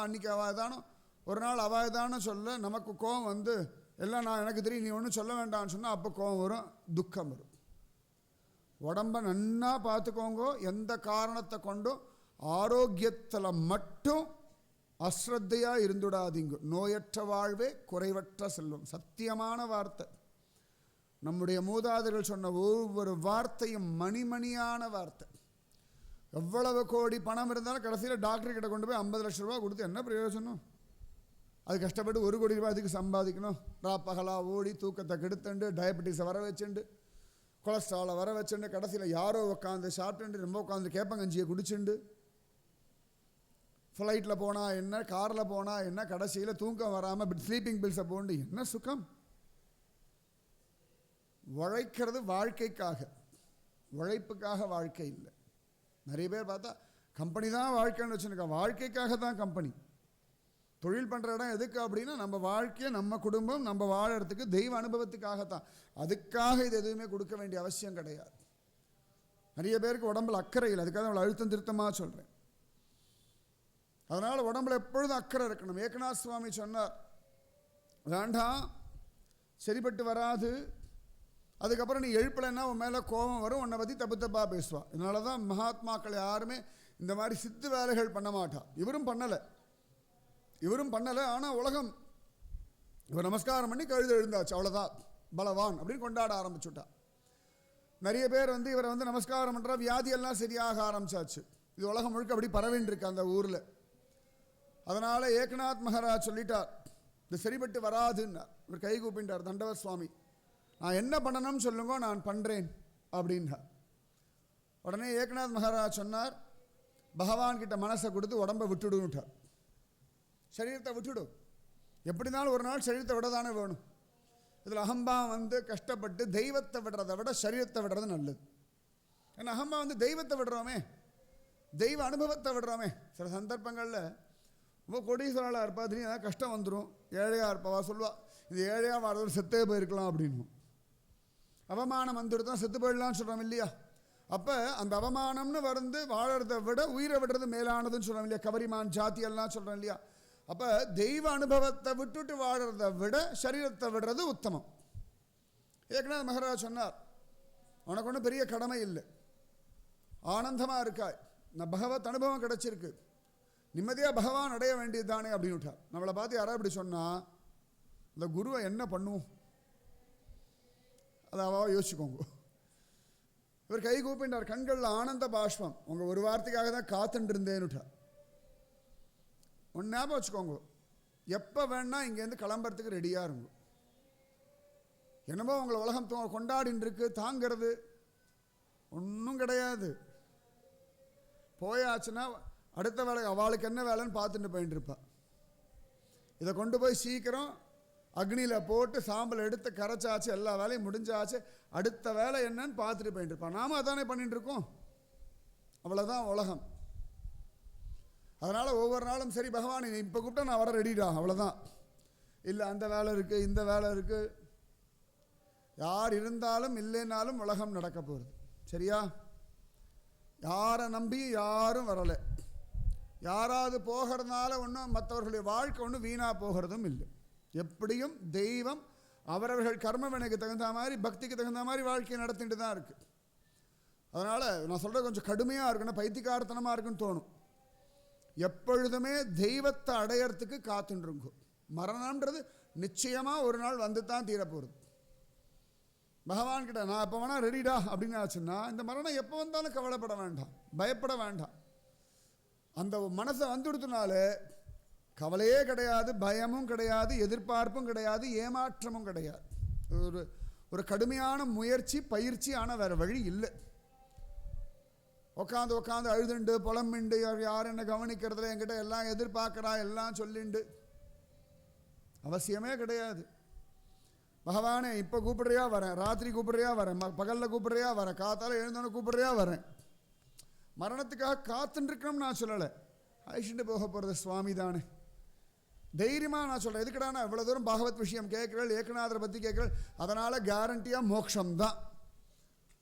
அன்றைக்கி அவாதானம் ஒரு நாள் அவாதானம் சொல்ல நமக்கு கோபம் வந்து எல்லாம் நான் எனக்கு தெரியும் நீ ஒன்றும் சொல்ல வேண்டாம்னு சொன்னால் அப்போ கோபம் வரும், துக்கம் வரும். உடம்பை நன்னா பார்த்துக்கோங்கோ. எந்த காரணத்தை கொண்டும் ஆரோக்கியத்தில் மட்டும் அஸ்ரத்தையாக இருந்துடாதீங்க. நோயற்ற வாழ்வே குறைவற்ற செல்வம். சத்தியமான வார்த்தை. நம்முடைய மூதாதையர்கள் சொன்ன ஒவ்வொரு வார்த்தையும் மணிமணியான வார்த்தை. எவ்வளவு கோடி பணம் இருந்தாலும் கடைசியில் டாக்டர் கிட்ட கொண்டு போய் 50 லட்ச ரூபா கொடுத்து என்ன பிரயோஜனம்? அது கஷ்டப்பட்டு 1 கோடி ரூபாய் அதுக்கு சம்பாதிக்கணும். பகலாக ஓடி தூக்கத்தை கெடுத்துண்டு டயபெட்டிஸை வர வச்சுண்டு கொலஸ்ட்ராலை வர வச்சுண்டு கடைசியில் யாரோ உட்காந்து சாப்பிட்டுண்டு ரொம்ப உட்காந்து கேப்பங்கஞ்சியை குடிச்சுண்டு ஃப்ளைட்டில் போனால் என்ன, காரில் போனால் என்ன, கடைசியில் தூக்கம் வராமல் ஸ்லீப்பிங் பில்ஸை போண்டு என்ன சுகம்? உழைக்கிறது வாழ்க்கைக்காக, உழைப்புக்காக வாழ்க்கை இல்லை. நிறைய பேர் பார்த்தா கம்பெனி தான் வாழ்க்கைன்னு வச்சுருக்கா. வாழ்க்கைக்காக தான் கம்பெனி. தொழில் பண்ணுற இடம் எதுக்கு அப்படின்னா நம்ம வாழ்க்கையை, நம்ம குடும்பம், நம்ம வாழறதுக்கு, தெய்வ அனுபவத்துக்காகத்தான். அதுக்காக இது எதுவுமே கொடுக்க வேண்டிய அவசியம் கிடையாது. நிறைய பேருக்கு உடம்புல அக்கறை இல்லை. அதுக்காக அவளை அழுத்தம் திருத்தமாக சொல்கிறேன். அதனால் உடம்புல எப்பொழுதும் அக்கறை இருக்கணும். ஏகநாத் சுவாமி சொன்னார், வேண்டாம் சரிப்பட்டு வராது, அதுக்கப்புறம் நீ எழுப்பலைன்னா உன் மேலே கோபம் வரும், உன்னை பற்றி தப்பு தப்பாக பேசுவாள். இதனால தான் மகாத்மாக்கள் யாருமே இந்த மாதிரி சித்து வேலைகள் பண்ண மாட்டா. இவரும் பண்ணலை. ஆனால் உலகம் இவர் நமஸ்காரம் பண்ணி கழுது எழுந்தாச்சு, அவ்வளோதான் பலவான் அப்படின்னு கொண்டாட ஆரம்பிச்சுட்டா. நிறைய பேர் வந்து இவரை வந்து நமஸ்காரம் பண்ணுறா, வியாதியெல்லாம் சரியாக ஆரம்பிச்சாச்சு. இது உலகம் முழுக்க அப்படி பரவின்னு இருக்கு அந்த ஊரில். அதனால் ஏகநாத் மகாராஜ் சொல்லிட்டார், இது சரிப்பட்டு வராதுன்னார். இவர் கை கூப்பிட்டார், தண்டவர் சுவாமி நான் என்ன பண்ணணும்னு சொல்லுங்க, நான் பண்ணுறேன் அப்படின்னா. உடனே ஏகநாத் மகாராஜ் சொன்னார், பகவான்கிட்ட மனசை கொடுத்து உடம்பை விட்டுடுன்ட்டார். சரீரத்தை விட்டுடும். எப்படி இருந்தாலும் ஒரு நாள் சரீரத்தை விட தானே வேணும். இதில் அகம்பா வந்து கஷ்டப்பட்டு தெய்வத்தை விடுறதை விட சரீரத்தை விடுறது நல்லது. ஏன்னா அகம்பா வந்து தெய்வத்தை விடுறோமே, தெய்வ அனுபவத்தை விடுறோமே. சில சந்தர்ப்பங்களில் ரொம்ப கொடீஸ்வராளாக இருப்பா, திடீர்னு ஏதாவது கஷ்டம் வந்துடும், ஏழையாக இருப்பாவா சொல்லுவா, இது ஏழையாக வாழ்றது செத்தே போயிருக்கலாம் அப்படின்னு. அவமானம் வந்துட்டு தான் செத்து போயிடலான்னு சொல்கிறோம் இல்லையா? அப்போ அந்த அவமானம்னு வந்து வாழறதை விட உயிரை விடுறது மேலானதுன்னு சொல்கிறோம் இல்லையா? கவரிமான் ஜாத்தியெல்லாம் சொல்கிறோம் இல்லையா? அப்போ தெய்வ அனுபவத்தை விட்டுட்டு வாழறதை விட சரீரத்தை விடுறது உத்தமம். ஏகநாத் மகாராஜ் சொன்னார், உனக்கு ஒன்றும் பெரிய கடமை இல்லை, ஆனந்தமாக இருக்காய், நான் பகவத் அனுபவம் கிடச்சிருக்கு, நிம்மதியாக பகவான் அடைய வேண்டியது தானே அப்படின்னு விட்டார். நம்மளை பார்த்து யாராவது இப்படி சொன்னால் இந்த குருவை என்ன பண்ணுவோம்? அதை அவாவா யோசிச்சுக்கோங்க. இவர் கை கூப்பிட்டார், கண்களில் ஆனந்த பாஷ்பம். உங்கள் ஒரு வார்த்தைக்காக தான் காத்துட்டு இருந்தேன்னுட்டார். ஒன்று ஞாபகம் வச்சுக்கோங்க, எப்போ வேணால் இங்கேருந்து கிளம்புறதுக்கு ரெடியாக இருங்க. என்னமோ உங்களை உலகம் கொண்டாடின்னு இருக்கு, தாங்கிறது ஒன்றும் கிடையாது. போயாச்சுன்னா அடுத்த வேலை அவளுக்கு என்ன வேலைன்னு பார்த்துட்டு போயிட்டு இருப்பா. இதை கொண்டு போய் சீக்கிரம் அக்னியில் போட்டு சாம்பல் எடுத்து கரைச்சாச்சு, எல்லா வேலையும் முடிஞ்சாச்சு, அடுத்த வேலை என்னன்னு பார்த்துட்டு போயிட்டு இருப்பான். நாம அதானே பண்ணிட்டு இருக்கோம். அவ்வளோதான் உலகம். அதனால் ஒவ்வொரு நாளும் சரி பகவான் இப்போ கூப்பிட்டா நான் வர ரெடிடா, அவ்வளோதான். இல்லை அந்த வேலை இருக்குது, இந்த வேலை இருக்குது, யார் இருந்தாலும் இல்லைன்னாலும் உலகம் நடக்க போகிறது. சரியா? யாரை நம்பி யாரும் வரலை. யாராவது போகிறதுனால ஒன்றும் மற்றவர்களுடைய வாழ்க்கை ஒன்றும் வீணாக போகிறதும் இல்லை. எப்படியும் தெய்வம் அவரவர்கள் கர்மவினைக்கு தகுந்த மாதிரி, பக்திக்கு தகுந்த மாதிரி வாழ்க்கையை நடத்திட்டு தான் இருக்குது. அதனால் நான் சொல்கிறது கொஞ்சம் கடுமையாக இருக்குன்னா பைத்தியக்காரத்தனமாக இருக்குன்னு தோணும். எப்பொழுதுமே தெய்வத்தை அடையறதுக்கு காத்துருங்க. மரணம்ன்றது நிச்சயமாக ஒரு நாள் வந்து தான் தீரப்போகிறது. பகவான்கிட்ட நான் எப்போ வேணால் ரெடிடா அப்படின்னு ஆச்சுன்னா இந்த மரணம் எப்போ வந்தாலும் கவலைப்பட வேண்டாம், பயப்பட வேண்டாம். அந்த மனசை வந்துடுத்துனால கவலையே கிடையாது, பயமும் கிடையாது, எதிர்பார்ப்பும் கிடையாது, ஏமாற்றமும் கிடையாது. ஒரு கடுமையான முயற்சி, பயிற்சி. ஆனால் வேறு வழி இல்லை. உட்காந்து அழுதுண்டு புலம்பிண்டு யார் என்ன கவனிக்கிறதுல என்கிட்ட எல்லாம் எதிர்பார்க்குறா எல்லாம் சொல்லிண்டு அவசியமே கிடையாது. பகவானே இப்போ கூப்பிடுறியா வரேன், ராத்திரி கூப்பிடுறியா வரேன், பகலில் கூப்பிடுறியா வரேன், காத்தால எழுந்தோன்னு கூப்பிடுறியா வரேன். மரணத்துக்காக காத்துருக்கணும்னு நான் சொல்லலை, அழிச்சுட்டு போக போகிறது சுவாமி தானே. தைரியமாக நான் சொல்கிறேன். எதுக்கடா நான் இவ்வளோ தூரம் பாகவத் விஷயம் கேட்குறேன், ஏகநாதரை பற்றி கேட்குறேன், அதனால் கேரண்டியாக மோட்சம்தான்,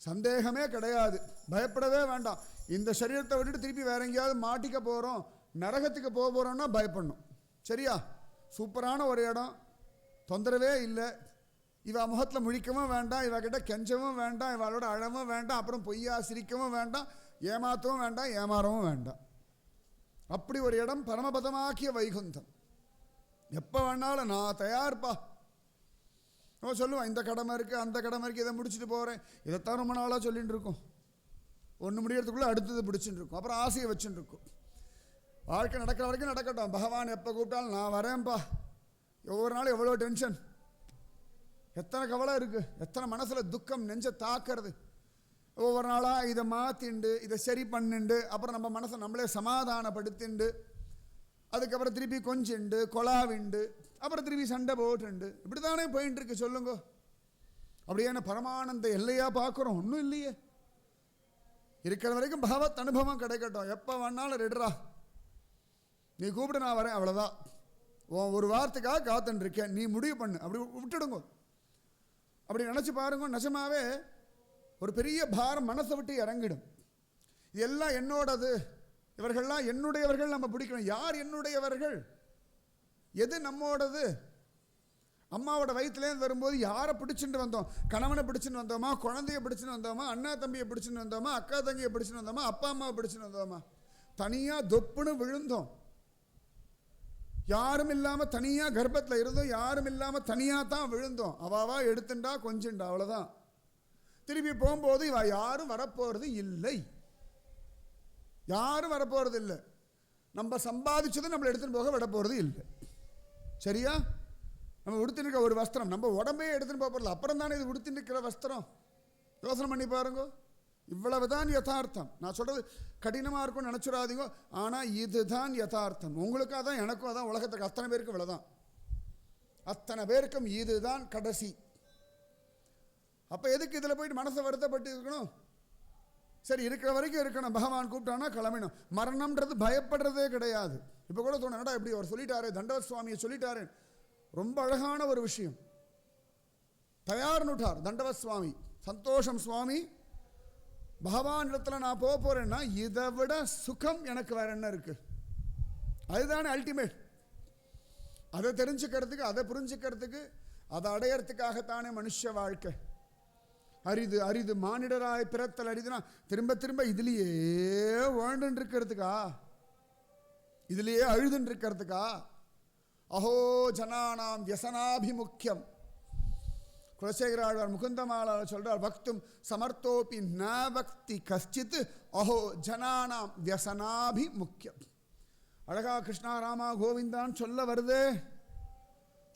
சந்தேகமே கிடையாது. பயப்படவே வேண்டாம். இந்த சரீரத்தை விட்டுட்டு திருப்பி வேற எங்கேயாவது மாட்டிக்க போகிறோம், நரகத்துக்கு போக போகிறோன்னா பயப்படணும். சரியா? சூப்பரான ஒரு இடம், தொந்தரவே இல்லை, இவ முகத்தில் முழிக்கவும் வேண்டாம், இவகிட்ட கெஞ்சவும் வேண்டாம், இவளோட அழவும் வேண்டாம், அப்புறம் பொய்யா சிரிக்கவும் வேண்டாம், ஏமாற்றவும் வேண்டாம், ஏமாறவும் வேண்டாம். அப்படி ஒரு இடம் பரமபதமாக்கிய வைகுந்தம். எப்போ வேணாலும் நான் தயார்ப்பா. நம்ம சொல்லுவான், இந்த கடமை இருக்குது, அந்த கடமை இருக்குது, இதை முடிச்சுட்டு போகிறேன், இதைத்தான் ரொம்ப நாளாக சொல்லிட்டு இருக்கோம். ஒன்று முடியறதுக்குள்ளே அடுத்தது பிடிச்சிட்டு இருக்கும், அப்புறம் ஆசையை வச்சுட்டு இருக்கும். வாழ்க்கை நடக்கிற வரைக்கும் நடக்கட்டும், பகவான் எப்போ கூப்பிட்டாலும் நான் வரேன்ப்பா. ஒவ்வொரு நாளும் எவ்வளோ டென்ஷன், எத்தனை கவலை இருக்குது, எத்தனை மனசில் துக்கம் நெஞ்ச தாக்கிறது. ஒவ்வொரு நாளாக இதை மாற்றிண்டு இதை சரி பண்ணிண்டு அப்புறம் நம்ம மனசை நம்மளே சமாதானப்படுத்திண்டு அதுக்கப்புறம் திருப்பி கொஞ்சிண்டு கொலாவிண்டு அப்புறம் திருப்பி சண்டை போட்டுண்டு இப்படி தானே போயிட்டு இருக்கு. சொல்லுங்க, அப்படியே என்ன பரமானந்த எல்லையாக பார்க்குறோம்? ஒன்றும் இல்லையே. இருக்கிற வரைக்கும் பகவத் அனுபவம் கிடைக்கட்டும். எப்போ வேணாலும் ரெடுறா, நீ கூப்பிட்டு நான் வரேன், அவ்வளோதான். ஒரு வார்த்தைக்காக காத்துன்னு இருக்கேன், நீ முடிவு பண்ணு, அப்படி விட்டுடுங்க. அப்படி நினச்சி பாருங்க, நிஜமாவே ஒரு பெரிய பாரம் மனசை விட்டு இறங்கிடும். இதெல்லாம் என்னோடது, இவர்கள்லாம் என்னுடையவர்கள், நம்ம பிடிக்கணும். யார் என்னுடையவர்கள்? எது நம்மோடது? அம்மாவோட வயிற்றுலேருந்து வரும்போது யாரை பிடிச்சிட்டு வந்தோம்? கணவனை பிடிச்சின்னு வந்தோமா, குழந்தைய பிடிச்சின்னு வந்தோமா, அண்ணா தம்பியை பிடிச்சின்னு வந்தோமா, அக்கா தங்கியை பிடிச்சின்னு வந்தோமா, அப்பா அம்மாவை பிடிச்சின்னு வந்தோமா? தனியாக தொப்புன்னு விழுந்தோம். யாரும் இல்லாமல் தனியாக கர்ப்பத்தில் இருந்தோம், யாரும் இல்லாமல் தனியாக தான் விழுந்தோம். அவாவா எடுத்துண்டா கொஞ்சண்டா, அவ்வளோதான். திருப்பி போகும்போது இவ யாரும் வரப்போகிறது இல்லை, யாரும் வரப்போகிறது இல்லை. நம்ம சம்பாதிச்சதும் நம்மளை எடுத்துன்னு போக விட போகிறது இல்லை. சரியா? நம்ம உடுத்தின்னு இருக்க ஒரு வஸ்திரம் நம்ம உடம்பே எடுத்துன்னு போக போகிறது, அப்புறம் தானே இது உடுத்தின்னு இருக்கிற வஸ்திரம். யோசனை பண்ணி பாருங்க. இவ்வளவுதான் யதார்த்தம். நான் சொல்கிறது கடினமாக இருக்கும்னு நினச்சிடாதீங்க, ஆனால் இதுதான் யதார்த்தம். உங்களுக்காக தான், எனக்கும் அதான், உலகத்துக்கு அத்தனை பேருக்கும் இவ்வளோதான். அத்தனை பேருக்கும் இதுதான் கடைசி. அப்போ எதுக்கு இதில் போயிட்டு மனசை வருத்தப்பட்டு இருக்கணும்? சரி, இருக்கிற வரைக்கும் இருக்கணும். பகவான் கூப்பிட்டானா கிளம்பினோம். மரணம்ன்றது பயப்படுறதே கிடையாது. இப்போ கூட தோணுடா, எப்படி அவர் சொல்லிட்டாரு, தண்டவத் சுவாமியை சொல்லிட்டாரு. ரொம்ப அழகான ஒரு விஷயம். தயார்னுட்டார் தண்டவத் சுவாமி. சந்தோஷம் சுவாமி, பகவான் இடத்துல நான் போக போகிறேன்னா இதை விட சுகம் எனக்கு வேற என்ன இருக்குது? அதுதானே அல்டிமேட். அதை தெரிஞ்சுக்கிறதுக்கு, அதை புரிஞ்சுக்கிறதுக்கு, அதை அடையறதுக்காகத்தானே மனுஷ வாழ்க்கை. அரிது அரிது மானிடராய் பிறத்தல் அரிதுனா திரும்ப திரும்ப இதுலேயே வாழ்ந்துட்டு இருக்கிறதுக்கா? இதுலேயே அழுதுன்னு இருக்கிறதுக்கா? அஹோ ஜனானாம் வியசனாபிமுக்கியம். குலசேகராழ்வார் முகுந்தமாலால் சொல்றார், பக்தும் சமர்த்தோபி ந பக்தி கஷ்டித் அஹோ ஜனானாம் வியசனாபிமுக்கியம். அழகா கிருஷ்ணா ராமா கோவிந்தான்னு சொல்ல வருதே,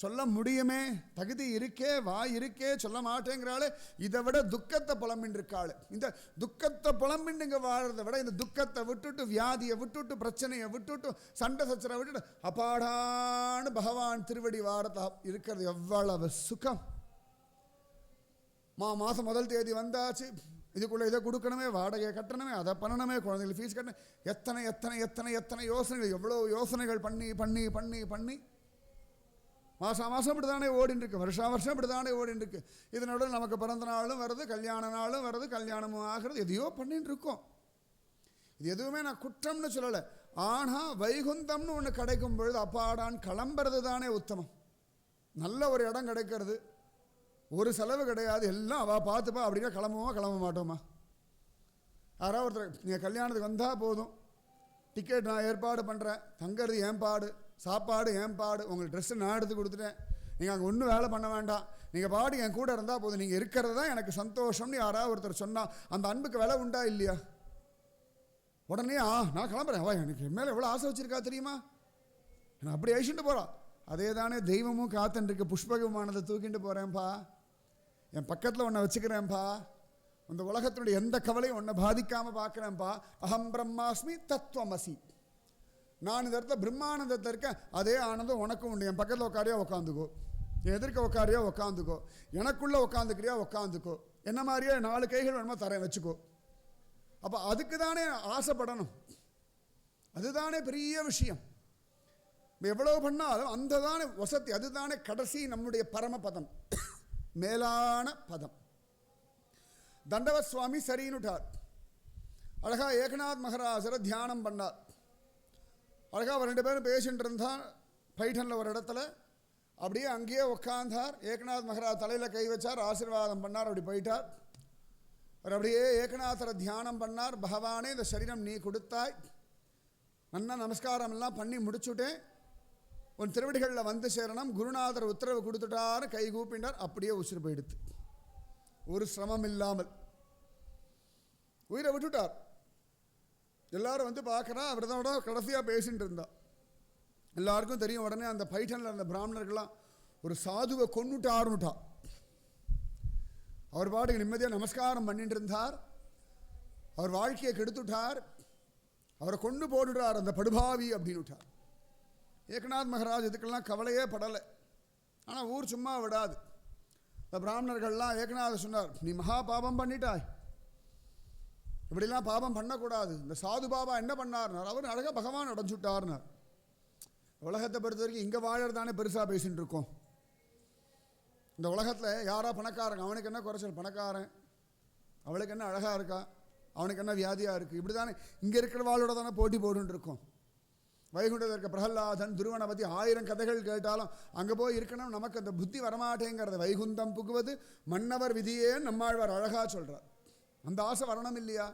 சொல்ல முடியுமே, தகுதி இருக்கே, வாய் இருக்கே, சொல்ல மாட்டேங்கிறாளே. இதை விட துக்கத்தை புலம்பின்னு இருக்காள். இந்த துக்கத்தை புலம்பின்னு இங்கே வாழறதை விட இந்த துக்கத்தை விட்டுட்டு, வியாதியை விட்டுட்டு, பிரச்சனையை விட்டுட்டு, சண்டை சச்சரை விட்டுட்டு அப்பாடான்னு பகவான் திருவடி வாரத்தை இருக்கிறது எவ்வளவு சுகம். மாதம் முதல் தேதி வந்தாச்சு, இதுக்குள்ளே இதை கொடுக்கணுமே, வாடகை கட்டணுமே, அதை பண்ணணுமே, குழந்தைங்களுக்கு ஃபீஸ் கட்டணும், எத்தனை எத்தனை எத்தனை எத்தனை யோசனைகள், எவ்வளோ யோசனைகள் பண்ணி பண்ணி பண்ணி பண்ணி மாதம் மாதம் இப்படி தானே ஓடின்னு இருக்கு, வருஷம் வருஷம் இப்படி தானே ஓடின்னு இருக்கு. இதனோட நமக்கு பிறந்த நாளும் வருது, கல்யாண நாளும் வருது, கல்யாணமும் ஆகிறது, எதையோ பண்ணிட்டு இருக்கோம். இது எதுவுமே நான் குற்றம்னு சொல்லலை. ஆனால் வைகுந்தம்னு ஒன்று கிடைக்கும் பொழுது அப்பாடான் கிளம்புறது தானே உத்தமம். நல்ல ஒரு இடம் கிடைக்கிறது, ஒரு செலவு கிடையாது, எல்லாம் அவள் பார்த்துப்பா அப்படின்னா கிளம்புவோமா கிளம்ப மாட்டோமா? யாராவது ஒருத்தர் நீங்கள் கல்யாணத்துக்கு வந்தால் போதும், டிக்கெட் நான் ஏற்பாடு பண்ணுறேன், தங்கிறது ஏன் பாடு, சாப்பாடு ஏன் பாடு, உங்களுக்கு ட்ரெஸ்ஸு நான் எடுத்து கொடுத்துட்டேன், நீங்கள் அங்கே ஒன்றும் வேலை பண்ண வேண்டாம், நீங்கள் பாடு என் கூட இருந்தால் போதும், நீங்கள் இருக்கிறது தான் எனக்கு சந்தோஷம்னு யாராவது ஒருத்தர் சொன்னால் அந்த அன்புக்கு விலை உண்டா இல்லையா? உடனே நான் கிளம்புறேன், எனக்கு என் மேலே எவ்வளோ ஆசை வச்சுருக்கா தெரியுமா, நான் அப்படி அழிச்சுட்டு போகிறான். அதே தானே தெய்வமும் காத்துருக்கு. புஷ்ப விமானத்தை தூக்கிட்டு போகிறேன்ப்பா, என் பக்கத்தில் ஒன்றை வச்சுக்கிறேன்ப்பா, அந்த உலகத்தினுடைய எந்த கவலையும் ஒன்றை பாதிக்காமல் பார்க்குறேன்ப்பா. அகம் பிரம்மாஸ்மி தத்துவமசி. நான் இந்த இடத்துல பிரம்மானந்தத்தில் இருக்கேன், அதே ஆனந்தம் உனக்கும் உண்டு. என் பக்கத்தில் உட்காரியா உட்காந்துக்கோ, என் எதிர்க்க உட்காரியா உட்காந்துக்கோ, எனக்குள்ளே உட்காந்துக்கிறியா உட்காந்துக்கோ, என்ன மாதிரியே 4 கைகள் வேணுமா தரேன் வச்சுக்கோ. அப்போ அதுக்கு தானே ஆசைப்படணும், அதுதானே பெரிய விஷயம். எவ்வளோ பண்ணாலும் அந்த தானே வசதி, அதுதானே கடைசி நம்முடைய பரமபதம், மேலான பதம். தண்டவத் சுவாமி சரின்னுட்டார். அழகா ஏகநாத் மகாராஜரை தியானம் பண்ணார். அழகாக அவர் 2 பேரும் பேசிகிட்டு இருந்தார். பைட்டனில் ஒரு இடத்துல அப்படியே அங்கேயே உட்காந்தார். ஏகநாத் மகாராஜ் தலையில் கை வச்சார், ஆசீர்வாதம் பண்ணார், அப்படி போயிட்டார். அவர் அப்படியே ஏகநாதரை தியானம் பண்ணார். பகவானே, இந்த சரீரம் நீ கொடுத்தாய், நல்லா நமஸ்காரம் எல்லாம் பண்ணி முடிச்சுட்டேன், உன் திருவடிகளில் வந்து சேரணும், குருநாதர் உத்தரவு கொடுத்துட்டாரு, கை கூப்பிட்டார். அப்படியே உசுறு போயிடுத்து, ஒரு சிரமம் இல்லாமல் உயிரை விட்டுட்டார். எல்லாரும் வந்து பார்க்குறா. அவர் தான் கடைசியாக பேசிகிட்டு இருந்தா. எல்லாருக்கும் தெரியும். உடனே அந்த பைட்டனில் இருந்த பிராமணர்கள்லாம் ஒரு சாதுவை கொன்னுட்டாருன்னுட்டா. அவர் பாட்டுக்கு நிம்மதியாக நமஸ்காரம் பண்ணிட்டு இருந்தார். அவர் வாழ்க்கையை கெடுத்துட்டார், அவரை கொண்டு போட்டுட்டார் அந்த படுபாவி அப்படின்னு விட்டார். ஏகநாத் மகாராஜ் இதுக்கெல்லாம் கவலையே படலை. ஆனால் ஊர் சும்மா விடாது. இந்த பிராமணர்கள்லாம் ஏகநாத சொன்னார், நீ மகா பாபம் பண்ணிட்டாய், இப்படிலாம் பாபம் பண்ணக்கூடாது. இந்த சாது பாபா என்ன பண்ணார்னார், அவர் அழகாக பகவான் அடைஞ்சுட்டார்னார். உலகத்தை பொறுத்த வரைக்கும் இங்கே வாழறதானே பெருசாக பேசிகிட்டு இருக்கோம். இந்த உலகத்தில் யாரா பணக்காரன், அவனுக்கு என்ன குறைச்சல், பணக்காரன் அவளுக்கு என்ன அழகாக இருக்கா, அவனுக்கு என்ன வியாதியாக இருக்குது, இப்படி தானே இங்கே இருக்கிற வாழோட தானே போட்டி போட்டுன்னு இருக்கோம். வைகுண்டத்தில் இருக்க பிரகல்லாதன், துருவனை பற்றி 1000 கதைகள் கேட்டாலும் அங்கே போய் இருக்கணும், நமக்கு அந்த புத்தி வரமாட்டேங்கிறது. வைகுந்தம் புகுவது மன்னவர் விதியே நம்மாழ்வார் அழகாக சொல்கிறார். அந்த ஆசை வரணும் இல்லையா?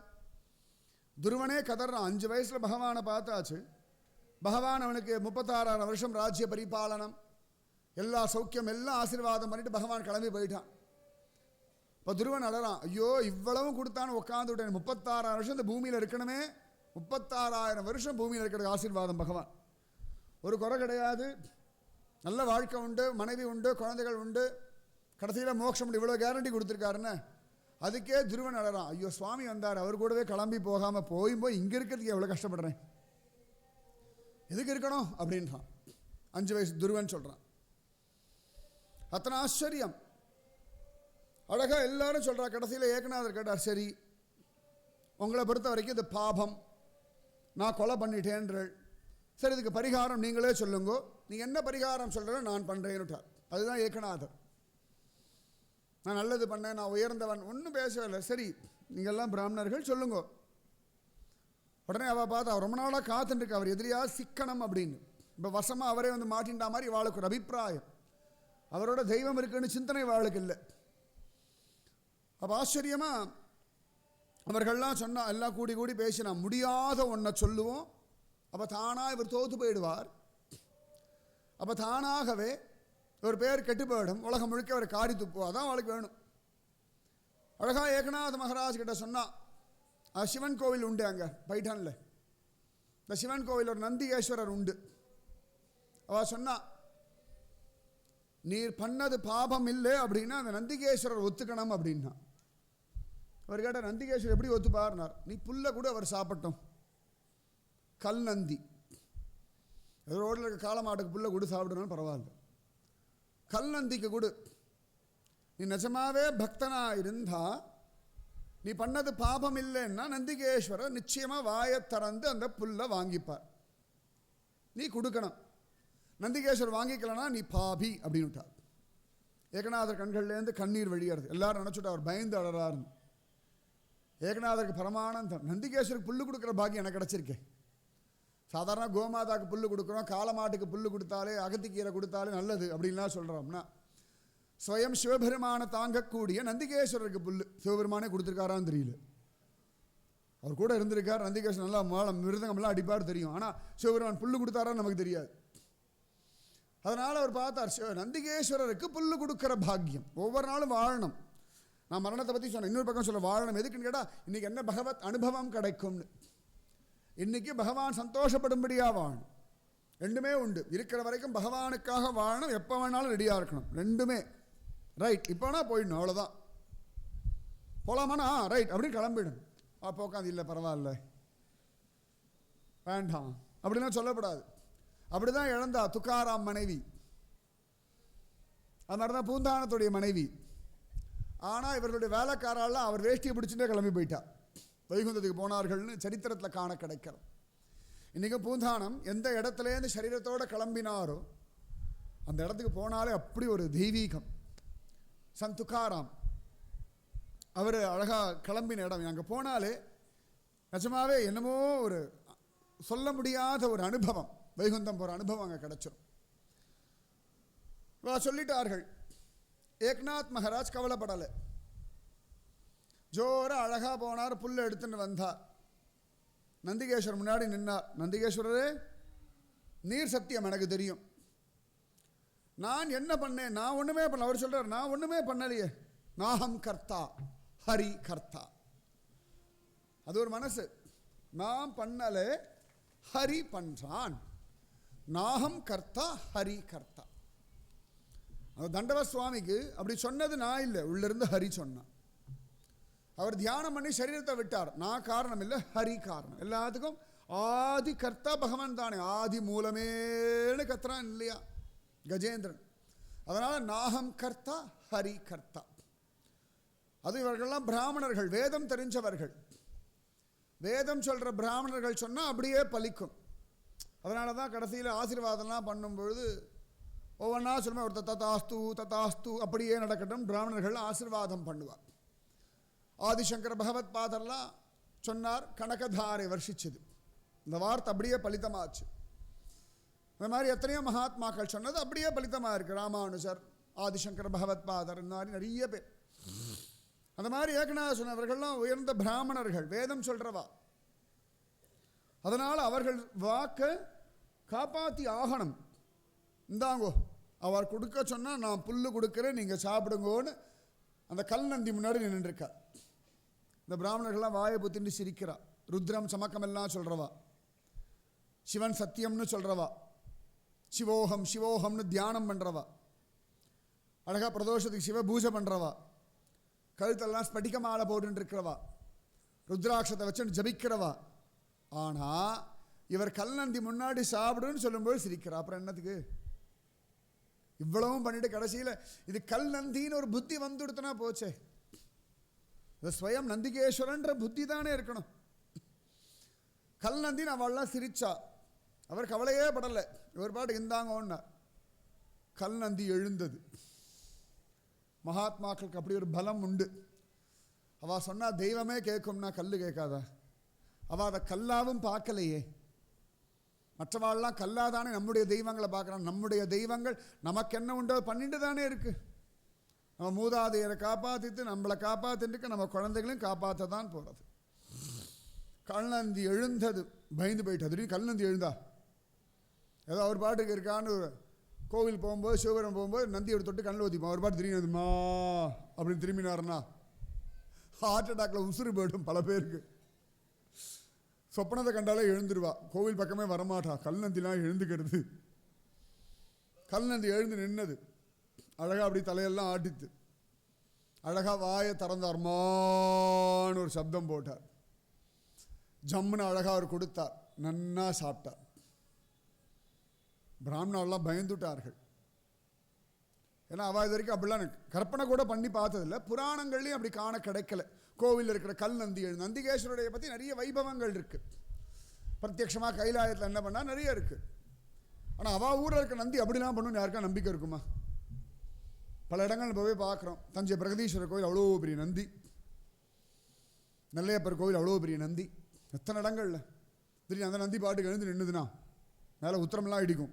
துருவனே கதறான். 5 வயசில் பகவானை பார்த்தாச்சு. பகவான் அவனுக்கு 36,000 வருஷம் ராஜ்ய பரிபாலனம், எல்லா சௌக்கியம் எல்லாம் ஆசீர்வாதம் பண்ணிட்டு பகவான் கிளம்பி போயிட்டான். இப்போ துருவன் அழறான், ஐயோ இவ்வளவும் கொடுத்தான்னு உட்காந்து விட்டேன், 36,000 வருஷம் இந்த பூமியில் இருக்கணுமே, 36,000 வருஷம் பூமியில் இருக்கிற ஆசீர்வாதம் பகவான். ஒரு குறை கிடையாது, நல்ல வாழ்க்கை உண்டு, மனைவி உண்டு, குழந்தைகள் உண்டு, கடைசியில் மோட்சம் உண்டு, இவ்வளோ கேரண்டி கொடுத்துருக்காருன்னு. அதுக்கே துருவன் அழறான், ஐயோ சுவாமி வந்தார், அவர் கூடவே கிளம்பி போகாமல் போய் இங்கே இருக்கிறதுக்கு எவ்வளோ கஷ்டப்படுறேன், எதுக்கு இருக்கணும் அப்படின்றான். 5 வயசு துருவன் சொல்கிறான். அத்தனை ஆச்சரியம். அழகா எல்லாரும் சொல்கிறா. கடைசியில் ஏகநாதர் கேட்டார், சரி உங்களை பொறுத்த வரைக்கும் இது பாபம், நான் கொலை பண்ணிட்டேன்றேன், சரி இதுக்கு பரிகாரம் நீங்களே சொல்லுங்கோ, நீங்கள் என்ன பரிகாரம் சொல்கிற நான் பண்ணுறேன்னுட்டார். அதுதான் ஏகநாதர். நான் நல்லது பண்ணேன், நான் உயர்ந்தவன், ஒன்றும் பேசவில்லை. சரி நீங்கள்லாம் பிராமணர்கள் சொல்லுங்க. உடனே அவள் பார்த்து, அவர் ரொம்ப நாளாக காத்துட்டுருக்கு, அவர் எதிரியா சிக்கனம் அப்படின்னு. இப்போ வசமாக அவரே வந்து மாட்டின்றா மாதிரி வாளுக்கு ஒரு அபிப்பிராயம், அவரோட தெய்வம் இருக்குன்னு சிந்தனை வாளுக்கு இல்லை. அப்போ ஆச்சரியமாக அவர்கள்லாம் சொன்னால், எல்லாம் கூடி கூடி பேசினா முடியாத ஒன்றை சொல்லுவோம், அப்போ தானாக இவர் தோற்று போயிடுவார், அப்போ தானாகவே ஒரு பேர் கெட்டு போயிடும், உலகம் முழுக்க அவர் காரி துப்புவோம், அதான் அவளுக்கு வேணும். அழகாக ஏகநாத மகாராஜ் கிட்ட சொன்னால், சிவன் கோவில் உண்டு அங்கே பைட்டானில், இந்த சிவன் கோவில் ஒரு நந்திகேஸ்வரர் உண்டு. அவள் சொன்னா, நீர் பண்ணது பாபம் இல்லை அப்படின்னா அந்த நந்திகேஸ்வரர் ஒத்துக்கணும் அப்படின்னா. அவர் கேட்டார், நந்திகேஸ்வரர் எப்படி ஒத்துப்பார்னார். நீ புல்லை கூட அவர் சாப்பிட்டோம், கல் நந்தி, ரோட்டில் இருக்க காளமாட்டுக்கு புல்லை கூட சாப்பிடணும் பரவாயில்ல, கல் நந்திக்கு கொடு, நீ நிஜமாவே பக்தனா இருந்தா நீ பண்ணது பாபம் இல்லைன்னா நந்திகேஸ்வரர் நிச்சயமாக வாயை திறந்து அந்த புல்லை வாங்கிப்பார், நீ கொடுக்கணும். நந்திகேஸ்வரர் வாங்கிக்கலனா நீ பாபி அப்படின்னு விட்டார். ஏகநாதர் கண்கள்லேருந்து கண்ணீர் வழியாது. எல்லாரும் நினச்சுட்டா அவர் பயந்து அழறாருன்னு. ஏகநாதருக்கு பரமானந்தம், நந்திகேஸ்வருக்கு புல்லு கொடுக்குற பாக்கியம் எனக்கு கிடச்சிருக்கேன். சாதாரண கோமாதாக்கு புல்லு கொடுக்குறோம், காளமாட்டுக்கு புல்லு கொடுத்தாலே, அகத்திக்கீரை கொடுத்தாலே நல்லது அப்படின்லாம் சொல்கிறோம்னா, ஸ்வயம் சிவபெருமானை தாங்கக்கூடிய நந்திகேஸ்வரருக்கு புல்லு சிவபெருமானே கொடுத்துருக்காரான்னு தெரியல. அவர் கூட இருந்திருக்கார், நந்திகேஸ்வரர் நல்லா மாலம் மிருதங்கம்லாம் அடிப்பார் தெரியும், ஆனால் சிவபெருமான் புல்லு கொடுத்தாரான்னு நமக்கு தெரியாது. அதனால் அவர் பார்த்தார், நந்திகேஸ்வரருக்கு புல்லு கொடுக்குற பாக்கியம் ஒவ்வொரு நாளும் வாழணும். நான் மரணத்தை பற்றி சொன்னேன், இன்னொரு பக்கம் சொல்ல வாழணும். எதுக்குன்னு கேட்டால், இன்றைக்கி என்ன பகவத் அனுபவம் கிடைக்கும்னு. இன்றைக்கி பகவான் சந்தோஷப்படும்படியாக வாழணும், ரெண்டுமே உண்டு. இருக்கிற வரைக்கும் பகவானுக்காக வாழணும், எப்போ வேணாலும் ரெடியாக இருக்கணும், ரெண்டுமே ரைட். இப்போனா போயிடணும், அவ்வளோதான். போகலாமாண்ணா ரைட் அப்படின்னு கிளம்பிடணும். அப்போ உட்காந்து இல்லை பரவாயில்ல வேண்டாம் அப்படிலாம் சொல்லப்படாது. அப்படி தான் இழந்தா துக்காராம் மனைவி, அது மாதிரி தான் பூந்தானத்துடைய மனைவி. ஆனால் இவர்களுடைய வேலைக்காரெல்லாம் அவர் வேஷ்டியை பிடிச்சுட்டே கிளம்பி போயிட்டா, வைகுந்தத்துக்கு போனார்கள்னு சரித்திரத்தில் காண கிடைக்கிறது. இன்றைக்கி பூந்தானம் எந்த இடத்துலேருந்து சரீரத்தோடு கிளம்பினாரோ அந்த இடத்துக்கு போனாலே அப்படி ஒரு தெய்வீகம். சந்த் துக்காராம் அவர் அழகாக கிளம்பின இடம், அங்கே போனாலே நிஜமாவே என்னமோ ஒரு சொல்ல முடியாத ஒரு அனுபவம், வைகுந்தம் போகிற அனுபவம் அங்கே கிடச்சிடும். சொல்லிட்டார்கள். ஏக்நாத் மகாராஜ் கவலைப்படலை. ஜோர அழகாக போனார், புல்லை எடுத்துன்னு வந்தார். நந்திகேஸ்வரர் முன்னாடி நின்னார். நந்திகேஸ்வரரே, நீர் சத்தியம் எனக்கு தெரியும், நான் என்ன பண்ணேன்? நான் ஒன்றுமே பண்ணல. அவர் சொல்கிறார், நான் ஒன்றுமே பண்ணலையே, நாகம் கர்த்தா ஹரி கர்த்தா. அது ஒரு மனசு. நான் பண்ணலே, ஹரி பண்றான். நாகம் கர்த்தா ஹரி கர்த்தா. அந்த தண்டவ சுவாமிக்கு அப்படி சொன்னது நான் இல்லை, உள்ளிருந்து ஹரி சொன்னான். அவர் தியானம் பண்ணி சரீரத்தை விட்டார். நான் காரணம் இல்லை, ஹரி காரணம். எல்லாத்துக்கும் ஆதி கர்த்தா பகவான் தானே, ஆதி மூலமேனு கர்த்தான் இல்லையா கஜேந்திரன். அதனால நாகம் கர்த்தா ஹரி கர்த்தா. அது இவர்கள்லாம் பிராமணர்கள், வேதம் தெரிஞ்சவர்கள். வேதம் சொல்ற பிராமணர்கள் சொன்னால் அப்படியே பலிக்கும். அதனால தான் கடைசியில் ஆசீர்வாதம்லாம் பண்ணும்பொழுது ஒவ்வொன்றா சொல்லுமா, ஒருத்தர் ததாஸ்து ததாஸ்து அப்படியே நடக்கட்டும் பிராமணர்கள் ஆசீர்வாதம் பண்ணுவார். ஆதிசங்கர பகவத் பாதர்லாம் சொன்னார், கனகதாரை வருஷிச்சது. இந்த வார்த்தை அப்படியே பலிதமாச்சு. இந்த மாதிரி எத்தனையோ மகாத்மாக்கள் சொன்னது அப்படியே பலிதமாக இருக்குது. ராமானுஜர், ஆதிசங்கர பகவத் பாதர், இந்த மாதிரி நிறைய பேர். அந்த மாதிரி ஏகநாத சொன்னவர்கள்லாம் உயர்ந்த பிராமணர்கள், வேதம் சொல்கிறவா. அதனால் அவர்கள் வாக்கை காப்பாற்றி ஆகணும். இந்தாங்கோ, அவர் கொடுக்க சொன்னால் நான் புல்லு கொடுக்குறேன், நீங்கள் சாப்பிடுங்கோன்னு அந்த கல் நந்தி முன்னாடி நின்றுருக்கா. இந்த பிராமணர்கள்லாம் வாயை புத்தின்னு சிரிக்கிறா. ருத்ரம் சமக்கமெல்லாம் சொல்கிறவா, சிவன் சத்தியம்னு சொல்கிறவா, சிவோகம் சிவோகம்னு தியானம் பண்ணுறவா, அழகா பிரதோஷத்துக்கு சிவ பூஜை பண்ணுறவா, கழுத்தெல்லாம் ஸ்படிக மாலை போட்டுன்னு இருக்கிறவா, ருத்ராட்சத்தை வச்சுன்னு ஜபிக்கிறவா. ஆனால் இவர் கல்நந்தி முன்னாடி சாப்பிடுன்னு சொல்லும்போது சிரிக்கிறா. அப்புறம் என்னத்துக்கு இவ்வளவும் பண்ணிட்டு கடைசியில் இது கல் நந்தின்னு ஒரு புத்தி வந்துடுத்துனா போச்சே. இது ஸ்வயம் நந்திகேஸ்வரன்ற புத்தி தானே இருக்கணும். கல் நந்தின்னு அவள்லாம் சிரிச்சா. அவர் கவலையே படலை. இவர் பாட்டு இருந்தாங்கன்னு கல் நந்தி எழுந்தது. மகாத்மாக்களுக்கு அப்படி ஒரு பலம் உண்டு. அவள் சொன்னால் தெய்வமே கேட்கும்னா கல் கேட்காதா? அவள் அதை கல்லாவும் பார்க்கலையே. மற்றவாள்லாம் கல்லாதானே நம்முடைய தெய்வங்களை பார்க்குறான். நம்முடைய தெய்வங்கள் நமக்கு என்ன உண்டோ பண்ணிட்டு தானே இருக்குது. நம்ம மூதாதையரை காப்பாற்றிட்டு நம்மளை காப்பாற்றிட்டு நம்ம குழந்தைகளையும் காப்பாற்ற தான் போகிறது. கல்நந்தி எழுந்தது, பயந்து போயிட்டு. திடீர்னு கல்நந்தி எழுந்தா. ஏதோ அவர் பாட்டுக்கு இருக்கான்னு கோவில் போகும்போது, சிவபுரம் போகும்போது நந்தி ஒரு தொட்டு கண்ணில் ஊற்றிப்போம். அவர் பாட்டு திரும்பினதுமா அப்படின்னு திரும்பினாருன்னா ஹார்ட் அட்டாக்ல உசுறு போயிடும் பல பேருக்கு. சொப்பனத்தை கண்டாலே எழுந்துருவா, கோவில் பக்கமே வரமாட்டா. கல்நந்திலாம் எழுந்துக்கிறது. கல்நந்தி எழுந்து நின்னது. அழகாக அப்படி தலையெல்லாம் ஆட்டித்து அழகாக வாயை திறந்தார்மான்னு ஒரு சப்தம் போட்டார். ஜம்முன்னு அழகாக அவர் கொடுத்தார். நன்னா சாப்பிட்டார். பிராமணர்லாம் பயந்துட்டார்கள். ஏன்னா அவள் இது வரைக்கும் அப்படிலாம் கற்பனை கூட பண்ணி பார்த்ததில்லை. புராணங்கள்லையும் அப்படி காண கிடைக்கல. கோவிலில் இருக்கிற கல் நந்திகள், நந்திகேஸ்வருடைய பற்றி நிறைய வைபவங்கள் இருக்குது. பிரத்யட்சமாக கைலாயத்தில் என்ன பண்ணால் நிறைய இருக்குது. ஆனால் அவள் ஊரில் இருக்க நந்தி அப்படிலாம் பண்ணணும்னு யாருக்கா நம்பிக்கை இருக்குமா? பல இடங்கள் போய் பார்க்குறோம். தஞ்சை பிரகதீஸ்வரர் கோவில் அவ்வளோ பெரிய நந்தி, நெல்லையப்பர் கோவில் அவ்வளோ பெரிய நந்தி, எத்தனை இடங்கள்ல திடீர்னு அந்த நந்தி பாட்டுக்கு எழுந்து நின்றுதுன்னா மேலே உத்தரமெல்லாம் இடிக்கும்.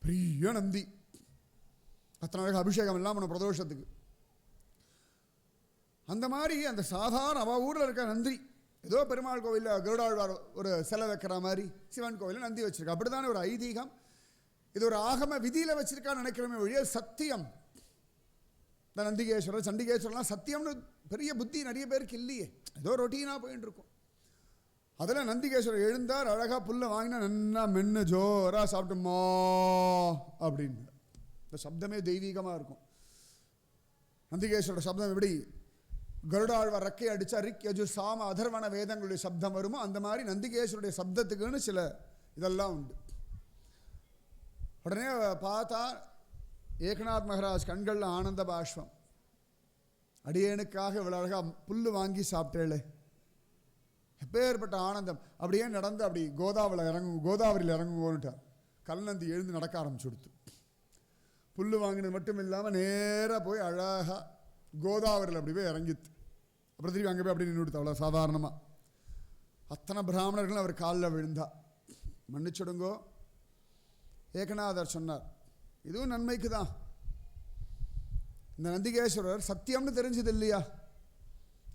பெரிய நந்தி. அத்தனை அழகாக அபிஷேகம் எல்லாம் பண்ண பிரதோஷத்துக்கு. அந்த மாதிரி அந்த சாதாரண அவள் ஊரில் இருக்க நந்தி ஏதோ பெருமாள் கோவிலில் கருடாழ்வார் ஒரு சிலை வைக்கிற மாதிரி சிவன் கோவிலில் நந்தி வச்சிருக்கா. அப்படி தானே ஒரு ஐதீகம். இது ஒரு ஆகம விதியில் வச்சிருக்கான்னு நினைக்கிறோமே ஒழிய சத்தியம். இந்த நந்திகேஸ்வரர் சண்டிகேஸ்வரர்லாம் சத்தியம்னு பெரிய புத்தி நிறைய பேருக்கு இல்லையே. ஏதோ ரொட்டீனாக போயின்னு இருக்கும். அதில் நந்திகேஸ்வரர் எழுந்தார். அழகாக புல்லை வாங்கினா நன்னா மென்று ஜோராக சாப்பிட்டுமா அப்படின்னு. இந்த சப்தமே தெய்வீகமாக இருக்கும். நந்திகேஸ்வரோட சப்தம் எப்படி கருடாழ்வார் ரெக்கை அடித்தா ரிக் யஜு சாம அதர்வன வேதங்களுடைய சப்தம் வருமோ அந்த மாதிரி நந்திகேஸ்வருடைய சப்தத்துக்குன்னு சில இதெல்லாம் உண்டு. உடனே பார்த்தா ஏகநாத் மகாராஜ் கண்களில் ஆனந்த பாஷ்பம். அடியேனுக்காக இவ்வளோ அழகாக புல் வாங்கி சாப்பிட்டேளே, எப்பேற்பட்ட ஆனந்தம். அப்படியே நடந்து அப்படி கோதாவரியில் இறங்குவோன்ட்டார். கல்நந்தி எழுந்து நடக்க ஆரம்பிச்சு கொடுத்து புல் வாங்கினது மட்டும் இல்லாமல் நேராக போய் அழகாக கோதாவரியில் அப்படி போய் இறங்கித்து. அப்புறம் திரும்பி அங்கே போய் அப்படி நின்று கொடுத்து. அவ்வளோ சாதாரணமாக அத்தனை பிராமணர்களும் அவர் காலில் விழுந்தா. மன்னிச்சுடுங்கோ. ஏகநாதர் சொன்னார், இதுவும் நன்மைக்கு தான். இந்த நந்திகேஸ்வரர் சத்தியம்னு தெரிஞ்சது இல்லையா?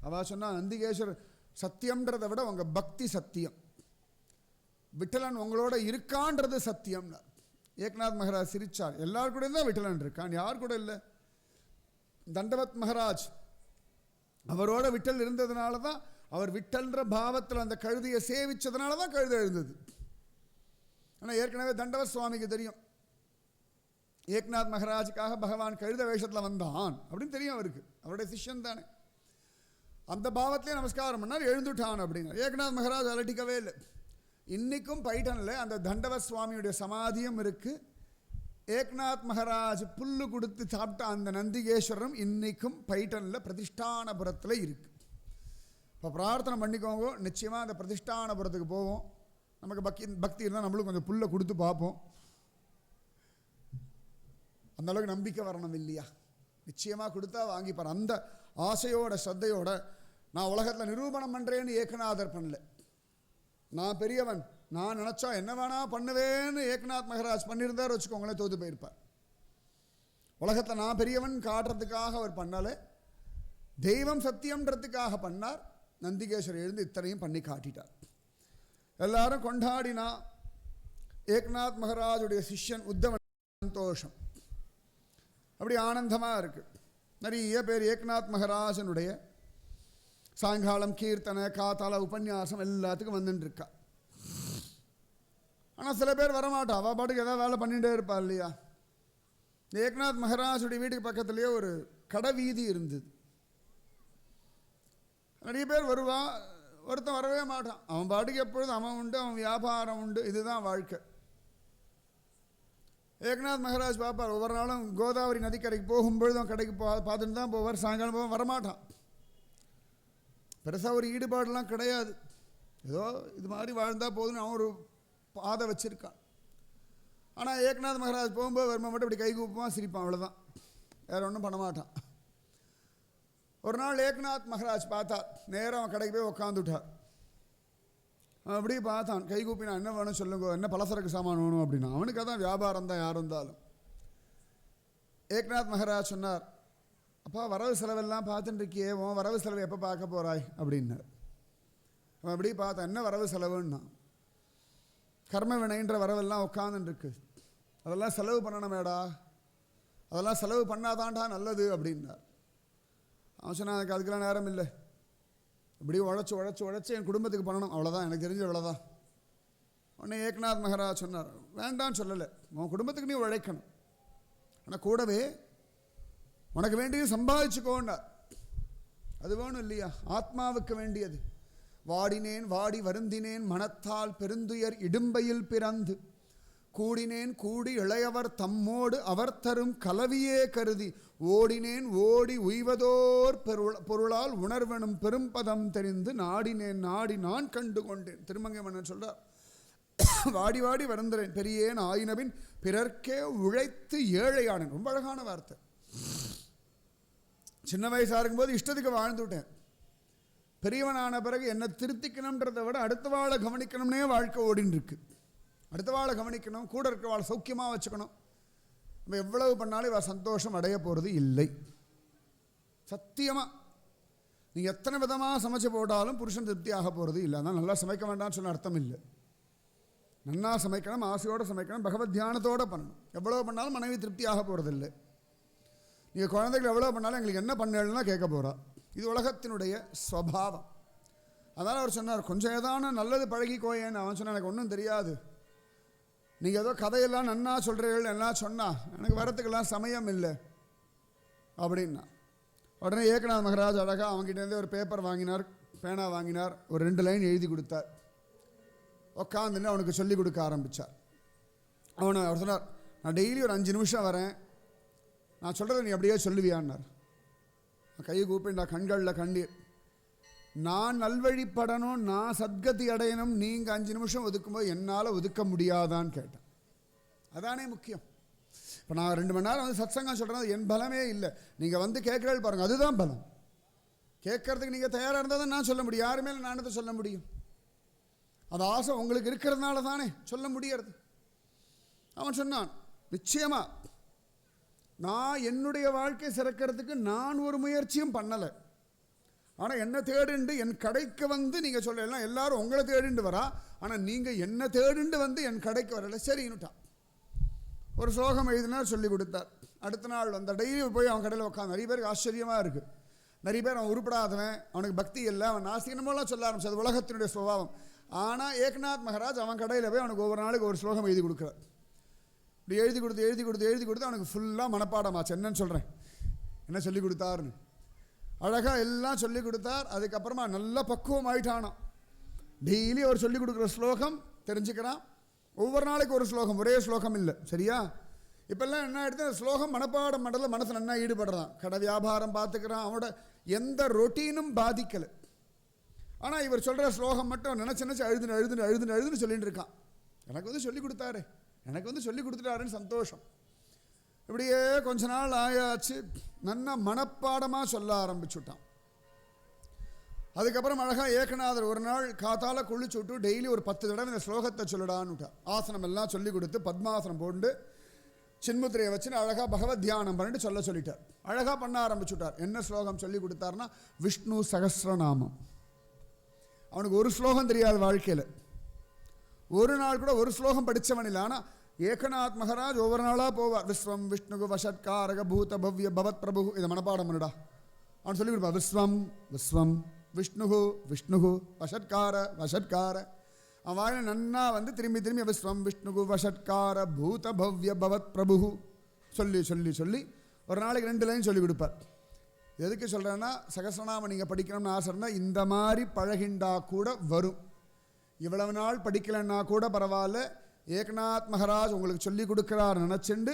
அவ சொன்னா, நந்திகேஸ்வரர் சத்தியம்ன்றதை விட உங்கள் பக்தி சத்தியம், விட்டலன் உங்களோட இருக்கான்றது சத்தியம்னா. ஏக்நாத் மகாராஜ் சிரிச்சார். எல்லார் கூட தான் விட்டலன் இருக்கான், யார் கூட இல்லை. தண்டவத் மகாராஜ் அவரோட விட்டல் இருந்ததுனால தான், அவர் விட்டல்ன்ற பாவத்தில் அந்த கழுதையை சேவிச்சதுனால தான் கழுதை எழுந்தது. ஆனால் ஏற்கனவே தண்டவத் சுவாமிக்கு தெரியும், ஏக்நாத் மகாராஜுக்காக பகவான் கழுத வேஷத்தில் வந்தான் அப்படின்னு தெரியும் அவருக்கு. அவருடைய சிஷ்யன் தானே. அந்த பாவத்திலே நமஸ்காரம் பண்ணார், எழுந்துட்டான் அப்படின்னா. ஏக்நாத் மகாராஜ் அலட்டிக்கவே இல்லை. இன்றைக்கும் பைட்டனில் அந்த தண்டவத் சுவாமியுடைய சமாதியும் இருக்குது. ஏக்நாத் மகாராஜ் புல்லு கொடுத்து சாப்பிட்ட அந்த நந்திகேஸ்வரம் இன்றைக்கும் பைட்டனில் பிரதிஷ்டானபுரத்தில் இருக்குது. இப்போ பிரார்த்தனை பண்ணிக்கோங்க, நிச்சயமாக அந்த பிரதிஷ்டானபுரத்துக்கு போவோம். நமக்கு பக்தி இருந்தால் நம்மளும் கொஞ்சம் புல்லை கொடுத்து பார்ப்போம். அந்தளவுக்கு நம்பிக்கை வரணும் இல்லையா? நிச்சயமாக கொடுத்தா வாங்கிப்பார். அந்த ஆசையோட ஸ்ரத்தையோட நான் உலகத்தில் நிரூபணம் பண்ணுறேன்னு ஏகநாதர் பண்ணல. நான் பெரியவன், நான் நினச்சா என்ன வேணா பண்ணுவேன்னு ஏக்நாத் மகாராஜ் பண்ணியிருந்தார் வச்சுக்கோங்களேன், தோற்று போயிருப்பார். உலகத்தில் நான் பெரியவன் காட்டுறதுக்காக அவர் பண்ணலை, தெய்வம் சத்தியம்ன்றதுக்காக பண்ணார். நந்திகேஸ்வரர் எழுந்து இத்தனையும் பண்ணி காட்டிட்டார். எல்லாரும் கொண்டாடினா. ஏக்நாத் மகாராஜுடைய சிஷ்யன் உத்தவன் சந்தோஷம் அப்படி ஆனந்தமாக இருக்குது. நிறைய பேர் ஏக்நாத் மகாராஜனுடைய சாயங்காலம் கீர்த்தனை, காத்தால உபன்யாசம் எல்லாத்துக்கும் வந்துட்டுருக்கா. ஆனால் சில பேர் வரமாட்டா, அவள் பாட்டுக்கு ஏதாவது வேலை பண்ணிகிட்டே இருப்பா இல்லையா? ஏக்நாத் மகாராஜுடைய வீட்டுக்கு பக்கத்துலேயே ஒரு கடை வீதி இருந்தது. நிறைய பேர் வருவா, ஒருத்தன் வரவே மாட்டான். அவன் பாட்டுக்கு எப்பொழுதும் அவன் உண்டு, அவன் வியாபாரம் உண்டு, இதுதான் வாழ்க்கை. ஏக்நாத் மகாராஜ் பார்ப்பார். ஒவ்வொரு நாளும் கோதாவரி நதிக்கரைக்கு போகும்பொழுது அவன் கடைக்கு பார்த்துட்டு தான் போவார். சாயங்காலம் போவான், வரமாட்டான். பெருசாக ஒரு ஈடுபாடெல்லாம் கிடையாது. ஏதோ இது மாதிரி வாழ்ந்தால் போதுன்னு அவன் ஒரு பாதை வச்சுருக்கான். ஆனால் ஏக்நாத் மகாராஜ் போகும்போது வருமா மட்டும் இப்படி கை கூப்புவான், சிரிப்பான், அவ்வளோதான். வேறு ஒன்றும் பண்ண மாட்டான். ஒரு நாள் ஏக்நாத் மகாராஜ் பார்த்தா, நேராக அவன் கடைக்கு போய் உக்காந்துட்டார். அவன் அப்படியே பார்த்தான், கை கூப்பினா, என்ன வேணும் சொல்லுங்க, என்ன பலசரக்கு சாமான் வேணும் அப்படின்னா. அவனுக்கு அதான் வியாபாரம் தான் யார் இருந்தாலும். ஏக்நாத் மகாராஜ் சொன்னார், அப்பா வரவு செலவெல்லாம் பார்த்துட்டு இருக்கியே, உன் வரவு செலவு எப்போ பார்க்க போகிறாய் அப்படின்னார். அவன் அப்படி பார்த்தான், என்ன வரவு செலவுன்னா, கர்ம வினைன்ற வரவெல்லாம் உட்காந்துருக்கு, அதெல்லாம் செலவு பண்ணணுமேடா, அதெல்லாம் செலவு பண்ணாதான்டா நல்லது அப்படின்னார். அவன் சொன்னான், எனக்கு அதுக்கெல்லாம் நேரம் இல்லை, இப்படி உழைச்சி உழைச்சி உழைச்சி என் குடும்பத்துக்கு பண்ணணும், அவ்வளோதான், எனக்கு தெரிஞ்ச அவ்வளோதான். உடனே ஏக்நாத் மகாராஜ் சொன்னார், வேண்டான்னு சொல்லலை, உன் குடும்பத்துக்கு நீ உழைக்கணும், ஆனால் கூடவே உனக்கு வேண்டியது சம்பாதிச்சுக்கோண்டார். அது வேணும் இல்லையா? ஆத்மாவுக்கு வேண்டியது. வாடினேன் வாடி வருந்தினேன் மனத்தால் பெருந்துயர் இடும்பையில் பிறந்து கூடினேன் கூடி இளையவர் தம்மோடு அவர் தரும் கலவியே கருதி ஓடினேன் ஓடி உய்வதோர் பொருளால் உணர்வனும் பெரும்பதம் தெரிந்து நாடினேன் நாடி நான் கண்டு கொண்டேன். திருமங்கை மன்னன் சொல்றார், வாடி வாடி வருந்துறேன் பெரியேன் ஆயினபின் பிறர்க்கே உழைத்து ஏழையானேன். ரொம்ப அழகான வார்த்தை. சின்ன வயசாக இருக்கும்போது இஷ்டத்துக்கு வாழ்ந்துவிட்டேன், பெரியவனான பிறகு என்னை திருத்திக்கணுன்றதை விட அடுத்த வாழை கவனிக்கணும்னே வாழ்க்கை ஓடின்னு இருக்கு. அடுத்த வாழை கவனிக்கணும், கூட இருக்க வாழை சௌக்கியமாக வச்சுக்கணும். நம்ம எவ்வளவு பண்ணாலும் இவ சந்தோஷம் அடைய போகிறது இல்லை. சத்தியமாக நீங்கள் எத்தனை விதமாக சமைச்சு போட்டாலும் புருஷன் திருப்தி ஆக போகிறது இல்லை. அதான் நல்லா சமைக்க வேண்டாம்னு சொன்ன அர்த்தம் இல்லை. நன்னா சமைக்கணும், ஆசையோடு சமைக்கணும், பகவத் தியானத்தோடு பண்ணணும். எவ்வளோ பண்ணாலும் மனைவி திருப்தி ஆக போகிறது இல்லை. நீங்கள் குழந்தைகள் எவ்வளோ பண்ணாலும் எங்களுக்கு என்ன பண்ணலன்னா கேட்க போகிறா. இது உலகத்தினுடைய ஸ்வபாவம். அதனால் அவர் சொன்னார், கொஞ்சம் ஏதான நல்லது பழகிக்கோயேன்னு. அவன் சொன்னான், எனக்கு ஒன்றும் தெரியாது, நீங்கள் ஏதோ கதையெல்லாம் நன்னா சொல்கிறீர்கள் எல்லாம் சொன்னால் எனக்கு வரத்துக்கெல்லாம் சமயம் இல்லை அப்படின்னா. உடனே ஏக்நாத் மகாராஜ் அழகாக அவங்ககிட்டேருந்தே ஒரு பேப்பர் வாங்கினார், பேனா வாங்கினார், ஒரு 2 லைன் எழுதி கொடுத்தார். உட்காந்துன்னு அவனுக்கு சொல்லிக் கொடுக்க ஆரம்பித்தார். அவர் சொன்னார், நான் டெய்லி ஒரு 5 நிமிஷம் வரேன், நான் சொல்கிறத நீ அப்படியே சொல்லுவியான்னார். கையை கூப்பிண்டா, கண்களில் கண்ணீர். நான் நல்வழிப்படணும், நான் சத்கதி அடையணும், நீங்கள் 5 நிமிஷம் ஒதுக்கும்போது என்னால் ஒதுக்க முடியாதான்னு கேட்டேன். அதானே முக்கியம். இப்போ நான் 2 மணி நேரம் வந்து சத்சங்கம் சொல்கிறேன், அது என் பலமே இல்லை. நீங்கள் வந்து கேட்குறது பாருங்கள், அதுதான் பலம். கேட்கறதுக்கு நீங்கள் தயாராக இருந்தால் தான் நான் சொல்ல முடியும், யாருமே நானத்தை சொல்ல முடியும். அந்த ஆசை உங்களுக்கு இருக்கிறதுனால தானே சொல்ல முடியறது. அவன் சொன்னான், நிச்சயமா நான் என்னுடைய வாழ்க்கை சிறக்கிறதுக்கு நான் ஒரு முயற்சியும் பண்ணலை. ஆனால் என்ன தேடிண்டு என் கடைக்கு வந்து நீங்கள் சொல்லலாம், எல்லாரும் உங்களை தேடிண்டு வரா, ஆனால் நீங்கள் என்ன தேடிண்டு வந்து என் கடைக்கு வரலை. சரின்னுட்டான். ஒரு ஸ்லோகம் எழுதினார், சொல்லி கொடுத்தார். அடுத்த நாள் வந்த டெய்லி போய் அவன் கடையில் உட்காந்து. நிறைய பேருக்கு ஆச்சரியமாக இருக்குது. நிறைய பேர் அவன் உருப்படாதவன், அவனுக்கு பக்தி இல்லை, அவன் நாஸ்திகனமெல்லாம் சொல்ல ஆரம்பிச்சு. அது உலகத்தினுடைய சுபாவம். ஆனால் ஏக்நாத் மகாராஜ் அவன் கடையில் போய் அவனுக்கு ஒவ்வொரு நாளைக்கு ஒரு ஸ்லோகம் எழுதி கொடுக்குறார். இப்படி எழுதி கொடுத்து அவனுக்கு ஃபுல்லாக மனப்பாடமாச்சு. என்னன்னு சொல்கிறேன், என்ன சொல்லி கொடுத்தாருன்னு. அழகாக எல்லாம் சொல்லி கொடுத்தார். அதுக்கப்புறமா நல்ல பக்குவம் ஆயிட்டானான். டெய்லி அவர் சொல்லி கொடுக்குற ஸ்லோகம் தெரிஞ்சுக்கிறான். ஒவ்வொரு நாளைக்கு ஒரு ஸ்லோகம், ஒரே ஸ்லோகம் இல்லை. சரியா? இப்போல்லாம் என்ன எடுத்து ஸ்லோகம் மனப்பாடம் மண்டல மனசு நல்லா ஈடுபடுறான். கடை வியாபாரம் பார்த்துக்கிறான். அவனோட எந்த ரொட்டீனும் பாதிக்கலை. ஆனால் இவர் சொல்கிற ஸ்லோகம் மட்டும் நினச்சி அழுதுன்னு சொல்லிட்டு இருக்கான். எனக்கு வந்து சொல்லி கொடுத்தாரு, எனக்கு வந்து சொல்லி கொடுத்துட்டாருன்னு சந்தோஷம். இப்படியே கொஞ்ச நாள் ஆயாச்சு. நல்லா மனப்பாடமாக சொல்ல ஆரம்பிச்சுட்டான். அதுக்கப்புறம் அழகாக ஏகநாதர் ஒரு நாள் காத்தால குளிச்சு விட்டு டெய்லி ஒரு 10 தடவை இந்த ஸ்லோகத்தை சொல்லிடான்னுட்டார். ஆசனம் எல்லாம் சொல்லி கொடுத்து பத்மாசனம் போட்டு சின்முத்திரையை வச்சுன்னு அழகாக பகவத் தியானம் பண்ணிட்டு சொல்லிட்டார். அழகாக பண்ண ஆரம்பிச்சுட்டார். என்ன ஸ்லோகம் சொல்லி கொடுத்தாருன்னா, விஷ்ணு சகஸ்ரநாமம். அவனுக்கு ஒரு ஸ்லோகம் தெரியாது வாழ்க்கையில். ஒரு நாள் கூட ஒரு ஸ்லோகம் படித்தவன் இல்லை. ஆனால் ஏகநாத் மகாராஜ் ஒவ்வொரு நாளாக போவார். விஸ்வம் விஷ்ணுகு வஷட்காரக பூத பவ்ய பவத் பிரபு, இதை மனப்பாடம் பண்ணிடா அவன் சொல்லி கொடுப்பான். விஸ்வம் விஸ்வம் விஷ்ணுகு விஷ்ணுகு வஷட்கார. அவன் வாயில நன்னா வந்து திரும்பி விஸ்வம் விஷ்ணுகு வஷட்கார பூத பவ்ய பவத் பிரபு சொல்லி ஒரு நாளைக்கு 2 லைன் சொல்லி கொடுப்பார். எதுக்கு சொல்கிறேன்னா, சகஸ்ரநாமம் நீங்கள் படிக்கணும்னு ஆசை இருந்தால் இந்த மாதிரி பழகிண்டா கூட வரும். இவ்வளவு நாள் படிக்கலைன்னா கூட பரவாயில்ல, ஏகநாத் மகாராஜ் உங்களுக்கு சொல்லி கொடுக்குறார் நினச்சிண்டு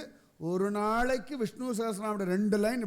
ஒரு நாளைக்கு விஷ்ணு சகஸ்ரநாமம் 2 லைன்